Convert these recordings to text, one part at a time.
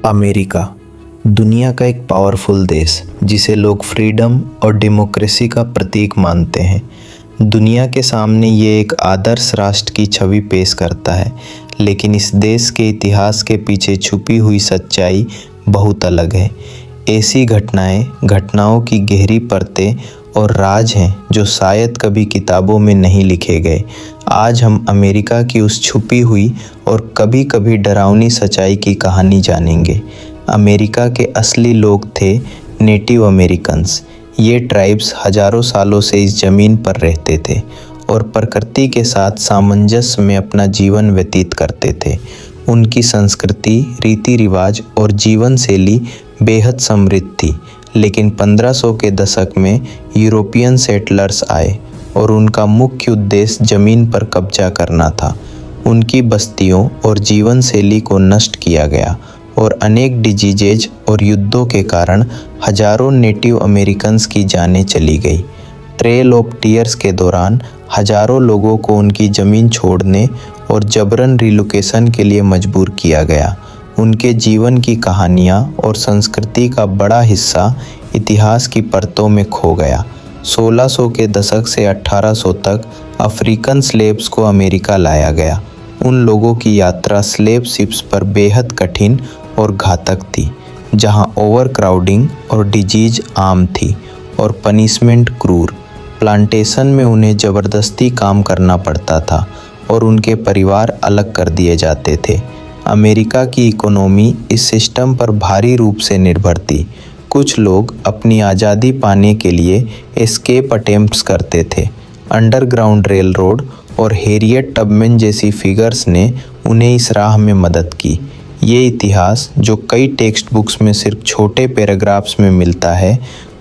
America दुनिया का एक पावरफुल देश जिसे लोग फ्रीडम और डेमोक्रेसी का प्रतीक मानते हैं। दुनिया के सामने ये एक आदर्श राष्ट्र की छवि पेश करता है, लेकिन इस देश के इतिहास के पीछे छुपी हुई सच्चाई बहुत अलग है। ऐसी घटनाओं की गहरी परतें और राज हैं जो शायद कभी किताबों में नहीं लिखे गए। आज हम अमेरिका की उस छुपी हुई और कभी कभी डरावनी सच्चाई की कहानी जानेंगे। अमेरिका के असली लोग थे नेटिव अमेरिकन्स। ये ट्राइब्स हजारों सालों से इस ज़मीन पर रहते थे और प्रकृति के साथ सामंजस्य में अपना जीवन व्यतीत करते थे। उनकी संस्कृति, रीति रिवाज और जीवन शैली बेहद समृद्ध थी, लेकिन 1500 के दशक में यूरोपियन सेटलर्स आए और उनका मुख्य उद्देश्य ज़मीन पर कब्जा करना था। उनकी बस्तियों और जीवन शैली को नष्ट किया गया और अनेक डिजीजेज और युद्धों के कारण हजारों नेटिव अमेरिकन्स की जानें चली गई। ट्रेल ऑफ टीयर्स के दौरान हजारों लोगों को उनकी ज़मीन छोड़ने और जबरन रिलोकेशन के लिए मजबूर किया गया। उनके जीवन की कहानियाँ और संस्कृति का बड़ा हिस्सा इतिहास की परतों में खो गया। 1600 के दशक से 1800 तक अफ्रीकन स्लेव्स को अमेरिका लाया गया। उन लोगों की यात्रा स्लेव शिप्स पर बेहद कठिन और घातक थी, जहां ओवरक्राउडिंग और डिजीज आम थी और पनिशमेंट क्रूर। प्लांटेशन में उन्हें ज़बरदस्ती काम करना पड़ता था और उनके परिवार अलग कर दिए जाते थे। अमेरिका की इकोनॉमी इस सिस्टम पर भारी रूप से निर्भर थी। कुछ लोग अपनी आज़ादी पाने के लिए एस्केप अटेम्प्ट्स करते थे। अंडरग्राउंड रेल रोड और हैरियट टबमैन जैसी फिगर्स ने उन्हें इस राह में मदद की। ये इतिहास, जो कई टेक्स्ट बुक्स में सिर्फ छोटे पैराग्राफ्स में मिलता है,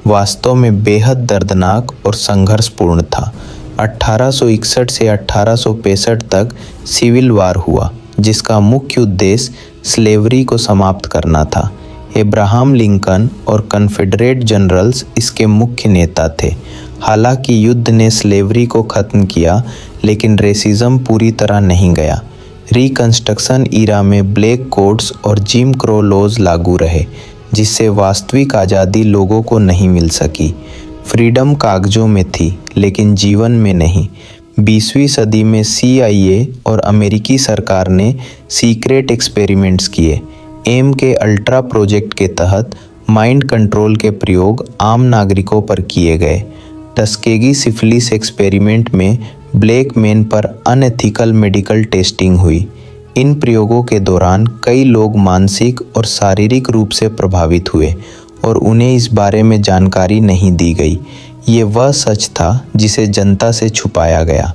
वास्तव में बेहद दर्दनाक और संघर्षपूर्ण था। 1861 से 1865 तक सिविल वार हुआ, जिसका मुख्य उद्देश्य स्लेवरी को समाप्त करना था। अब्राहम लिंकन और कॉन्फेडरेट जनरल्स इसके मुख्य नेता थे। हालांकि युद्ध ने स्लेवरी को ख़त्म किया, लेकिन रेसिज्म पूरी तरह नहीं गया। रिकंस्ट्रक्शन ईरा में ब्लैक कोड्स और जिम क्रो लॉज लागू रहे, जिससे वास्तविक आज़ादी लोगों को नहीं मिल सकी। फ्रीडम कागजों में थी, लेकिन जीवन में नहीं। 20वीं सदी में CIA और अमेरिकी सरकार ने सीक्रेट एक्सपेरिमेंट्स किए। एम के अल्ट्रा प्रोजेक्ट के तहत माइंड कंट्रोल के प्रयोग आम नागरिकों पर किए गए। टस्केगी सिफिलिस एक्सपेरिमेंट में ब्लैक मैन पर अनएथिकल मेडिकल टेस्टिंग हुई। इन प्रयोगों के दौरान कई लोग मानसिक और शारीरिक रूप से प्रभावित हुए और उन्हें इस बारे में जानकारी नहीं दी गई। ये वह सच था जिसे जनता से छुपाया गया।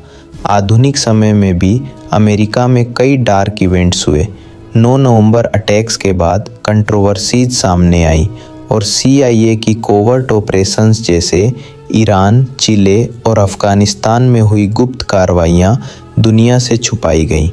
आधुनिक समय में भी अमेरिका में कई डार्क इवेंट्स हुए। 9 नवंबर अटैक्स के बाद कंट्रोवर्सीज सामने आई और CIA की कोवर्ट ऑपरेशंस जैसे ईरान, चिले और अफ़गानिस्तान में हुई गुप्त कार्रवाइयाँ दुनिया से छुपाई गईं।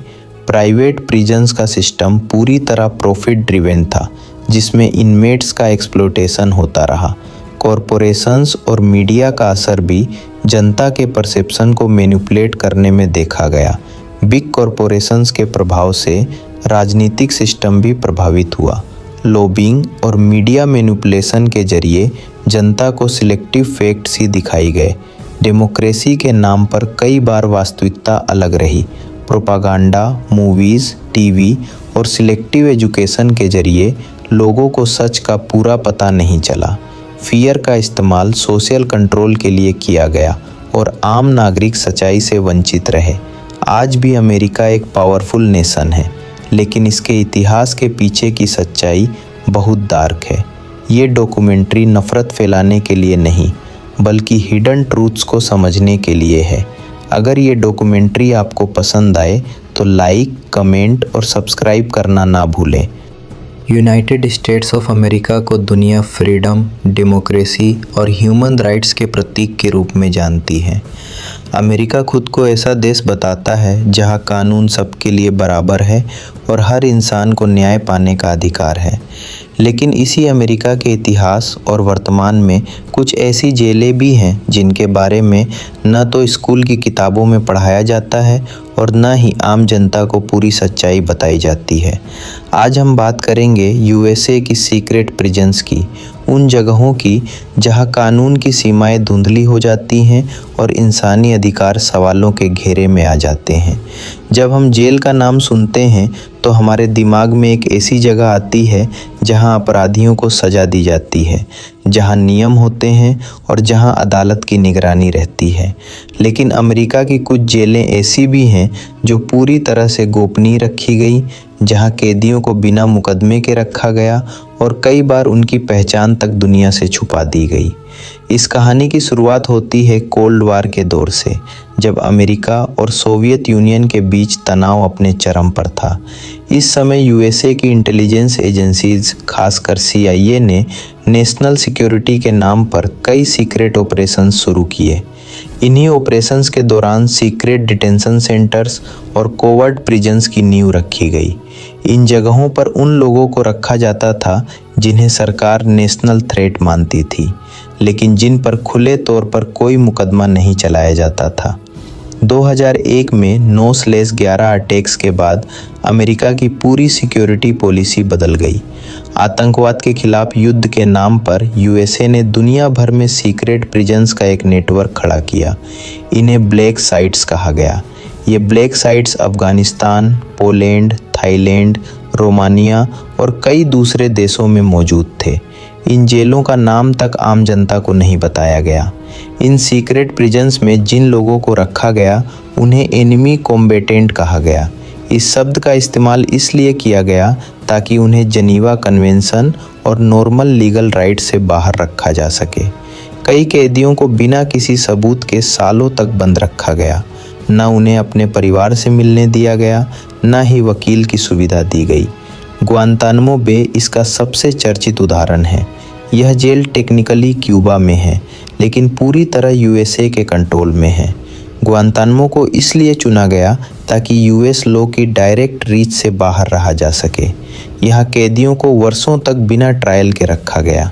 प्राइवेट प्रिजन्स का सिस्टम पूरी तरह प्रॉफिट ड्रिवेन था, जिसमें इनमेट्स का एक्सप्लोटेशन होता रहा। कॉरपोरेशंस और मीडिया का असर भी जनता के परसेप्शन को मैनिपुलेट करने में देखा गया। बिग कॉरपोरेशंस के प्रभाव से राजनीतिक सिस्टम भी प्रभावित हुआ। लॉबिंग और मीडिया मैनिपुलेशन के जरिए जनता को सिलेक्टिव फैक्ट्स ही दिखाई गए। डेमोक्रेसी के नाम पर कई बार वास्तविकता अलग रही। प्रोपागेंडा, मूवीज़, TV और सिलेक्टिव एजुकेशन के जरिए लोगों को सच का पूरा पता नहीं चला। फियर का इस्तेमाल सोशल कंट्रोल के लिए किया गया और आम नागरिक सच्चाई से वंचित रहे। आज भी अमेरिका एक पावरफुल नेशन है, लेकिन इसके इतिहास के पीछे की सच्चाई बहुत डार्क है। ये डॉक्यूमेंट्री नफ़रत फैलाने के लिए नहीं, बल्कि हिडन ट्रूथ्स को समझने के लिए है। अगर ये डॉक्यूमेंट्री आपको पसंद आए तो लाइक, कमेंट और सब्सक्राइब करना ना भूलें। यूनाइटेड स्टेट्स ऑफ अमेरिका को दुनिया फ्रीडम, डेमोक्रेसी और ह्यूमन राइट्स के प्रतीक के रूप में जानती है। अमेरिका खुद को ऐसा देश बताता है जहां कानून सबके लिए बराबर है और हर इंसान को न्याय पाने का अधिकार है। लेकिन इसी अमेरिका के इतिहास और वर्तमान में कुछ ऐसी जेलें भी हैं जिनके बारे में न तो स्कूल की किताबों में पढ़ाया जाता है और न ही आम जनता को पूरी सच्चाई बताई जाती है। आज हम बात करेंगे यूएसए की सीक्रेट प्रिजन्स की, उन जगहों की जहां कानून की सीमाएं धुंधली हो जाती हैं और इंसानी अधिकार सवालों के घेरे में आ जाते हैं। जब हम जेल का नाम सुनते हैं तो हमारे दिमाग में एक ऐसी जगह आती है जहां अपराधियों को सज़ा दी जाती है, जहां नियम होते हैं और जहां अदालत की निगरानी रहती है। लेकिन अमेरिका की कुछ जेलें ऐसी भी हैं जो पूरी तरह से गोपनीय रखी गई, जहां कैदियों को बिना मुकदमे के रखा गया और कई बार उनकी पहचान तक दुनिया से छुपा दी गई। इस कहानी की शुरुआत होती है कोल्ड वार के दौर से, जब अमेरिका और सोवियत यूनियन के बीच तनाव अपने चरम पर था। इस समय यूएसए की इंटेलिजेंस एजेंसीज, खासकर CIA ने नेशनल सिक्योरिटी के नाम पर कई सीक्रेट ऑपरेशंस शुरू किए। इन्हीं ऑपरेशंस के दौरान सीक्रेट डिटेंशन सेंटर्स और कोवर्ट प्रिजन्स की नींव रखी गई। इन जगहों पर उन लोगों को रखा जाता था जिन्हें सरकार नेशनल थ्रेट मानती थी, लेकिन जिन पर खुले तौर पर कोई मुकदमा नहीं चलाया जाता था। 2001 में 9/11 अटैक्स के बाद अमेरिका की पूरी सिक्योरिटी पॉलिसी बदल गई। आतंकवाद के खिलाफ युद्ध के नाम पर यूएसए ने दुनिया भर में सीक्रेट प्रिजन्स का एक नेटवर्क खड़ा किया। इन्हें ब्लैक साइट्स कहा गया। ये black sites Afghanistan, Poland, Thailand, Romania और कई दूसरे देशों में मौजूद थे। इन जेलों का नाम तक आम जनता को नहीं बताया गया। इन सीक्रेट प्रिजन्स में जिन लोगों को रखा गया उन्हें एनिमी कॉम्बेटेंट कहा गया। इस शब्द का इस्तेमाल इसलिए किया गया ताकि उन्हें जनीवा कन्वेंशन और नॉर्मल लीगल राइट से बाहर रखा जा सके। कई कैदियों को बिना किसी सबूत के सालों तक बंद रखा गया। न उन्हें अपने परिवार से मिलने दिया गया, न ही वकील की सुविधा दी गई। ग्वांतानामो बे इसका सबसे चर्चित उदाहरण है। यह जेल टेक्निकली क्यूबा में है, लेकिन पूरी तरह यूएसए के कंट्रोल में है। ग्वांतानामो को इसलिए चुना गया ताकि यूएस लॉ की डायरेक्ट रीच से बाहर रहा जा सके। यहाँ कैदियों को वर्षों तक बिना ट्रायल के रखा गया।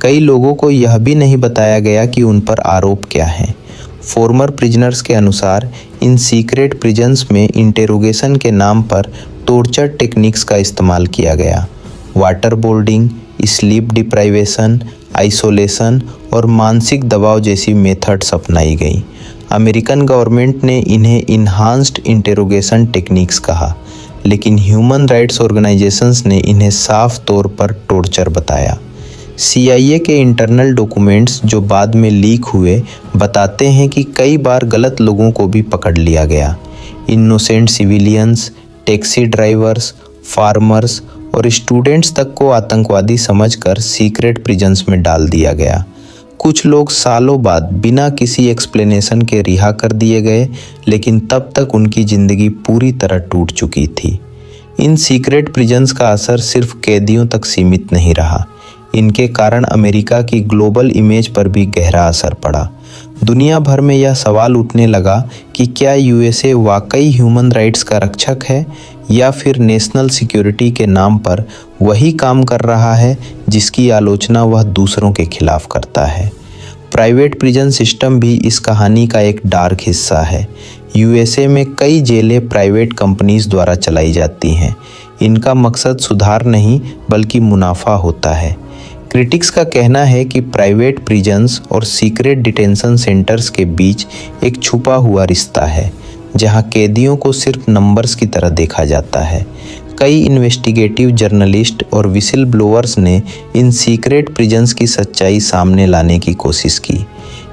कई लोगों को यह भी नहीं बताया गया कि उन पर आरोप क्या हैं। फॉर्मर प्रिजनर्स के अनुसार इन सीक्रेट प्रिजन्स में इंटेरोगेशन के नाम पर टॉर्चर टेक्निक्स का इस्तेमाल किया गया। Water boarding, sleep deprivation, isolation और मानसिक दबाव जैसी मेथड्स अपनाई गई। अमेरिकन गवर्नमेंट ने इन्हें इन्हांस्ड इंटेरोगेशन टेक्निक्स कहा, लेकिन ह्यूमन राइट्स ऑर्गेनाइजेशंस ने इन्हें साफ तौर पर टॉर्चर बताया। CIA के इंटरनल डॉक्यूमेंट्स जो बाद में लीक हुए बताते हैं कि कई बार गलत लोगों को भी पकड़ लिया गया। Innocent civilians, taxi drivers, farmers और स्टूडेंट्स तक को आतंकवादी समझकर सीक्रेट प्रिजन्स में डाल दिया गया। कुछ लोग सालों बाद बिना किसी एक्सप्लेनेशन के रिहा कर दिए गए, लेकिन तब तक उनकी ज़िंदगी पूरी तरह टूट चुकी थी। इन सीक्रेट प्रिजन्स का असर सिर्फ कैदियों तक सीमित नहीं रहा। इनके कारण अमेरिका की ग्लोबल इमेज पर भी गहरा असर पड़ा। दुनिया भर में यह सवाल उठने लगा कि क्या यूएसए वाकई ह्यूमन राइट्स का रक्षक है या फिर नेशनल सिक्योरिटी के नाम पर वही काम कर रहा है जिसकी आलोचना वह दूसरों के खिलाफ करता है। प्राइवेट प्रिजन सिस्टम भी इस कहानी का एक डार्क हिस्सा है। यूएसए में कई जेलें प्राइवेट कंपनीज द्वारा चलाई जाती हैं। इनका मकसद सुधार नहीं बल्कि मुनाफा होता है। क्रिटिक्स का कहना है कि प्राइवेट प्रिजन्स और सीक्रेट डिटेंशन सेंटर्स के बीच एक छुपा हुआ रिश्ता है, जहां कैदियों को सिर्फ नंबर्स की तरह देखा जाता है। कई इन्वेस्टिगेटिव जर्नलिस्ट और विसिल ब्लोअर्स ने इन सीक्रेट प्रिजन्स की सच्चाई सामने लाने की कोशिश की।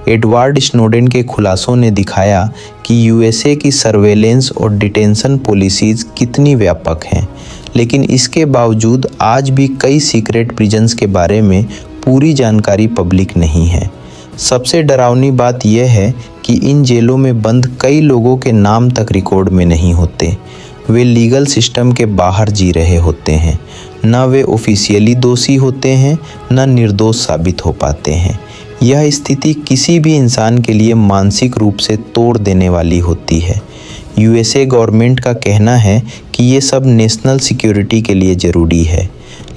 एडवर्ड स्नोडेन के खुलासों ने दिखाया कि यूएसए की सर्वेलेंस और डिटेंशन पॉलिसीज़ कितनी व्यापक हैं, लेकिन इसके बावजूद आज भी कई सीक्रेट प्रिजन्स के बारे में पूरी जानकारी पब्लिक नहीं है। सबसे डरावनी बात यह है कि इन जेलों में बंद कई लोगों के नाम तक रिकॉर्ड में नहीं होते। वे लीगल सिस्टम के बाहर जी रहे होते हैं। न वे ऑफिशियली दोषी होते हैं, न निर्दोष साबित हो पाते हैं। यह स्थिति किसी भी इंसान के लिए मानसिक रूप से तोड़ देने वाली होती है। यूएसए गवर्नमेंट का कहना है कि ये सब नेशनल सिक्योरिटी के लिए ज़रूरी है,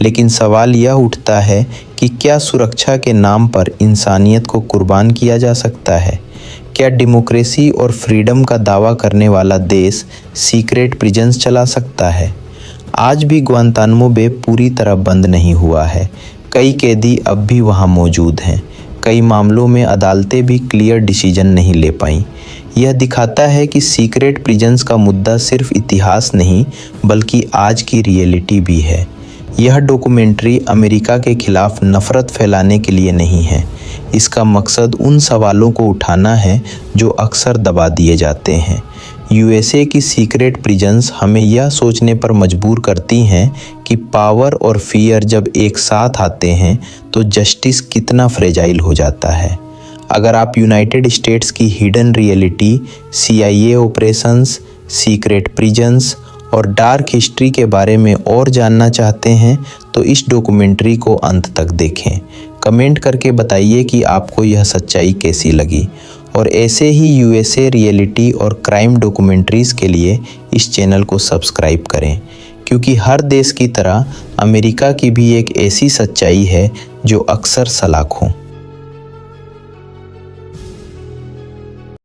लेकिन सवाल यह उठता है कि क्या सुरक्षा के नाम पर इंसानियत को कुर्बान किया जा सकता है? क्या डेमोक्रेसी और फ्रीडम का दावा करने वाला देश सीक्रेट प्रिजन्स चला सकता है? आज भी ग्वांतानामो बे पूरी तरह बंद नहीं हुआ है। कई कैदी अब भी वहां मौजूद हैं। कई मामलों में अदालतें भी क्लियर डिसीजन नहीं ले पाईं। यह दिखाता है कि सीक्रेट प्रिजन्स का मुद्दा सिर्फ इतिहास नहीं बल्कि आज की रियलिटी भी है। यह डॉक्यूमेंट्री अमेरिका के खिलाफ नफरत फैलाने के लिए नहीं है। इसका मकसद उन सवालों को उठाना है जो अक्सर दबा दिए जाते हैं। यूएसए की सीक्रेट प्रिजन्स हमें यह सोचने पर मजबूर करती हैं कि पावर और फियर जब एक साथ आते हैं तो जस्टिस कितना फ्रेजाइल हो जाता है। अगर आप यूनाइटेड स्टेट्स की hidden reality, CIA operations, secret prisons और डार्क हिस्ट्री के बारे में और जानना चाहते हैं तो इस डॉक्यूमेंट्री को अंत तक देखें। कमेंट करके बताइए कि आपको यह सच्चाई कैसी लगी। और ऐसे ही यूएसए रियलिटी और क्राइम डॉक्यूमेंट्रीज़ के लिए इस चैनल को सब्सक्राइब करें, क्योंकि हर देश की तरह अमेरिका की भी एक ऐसी सच्चाई है जो अक्सर सलाखों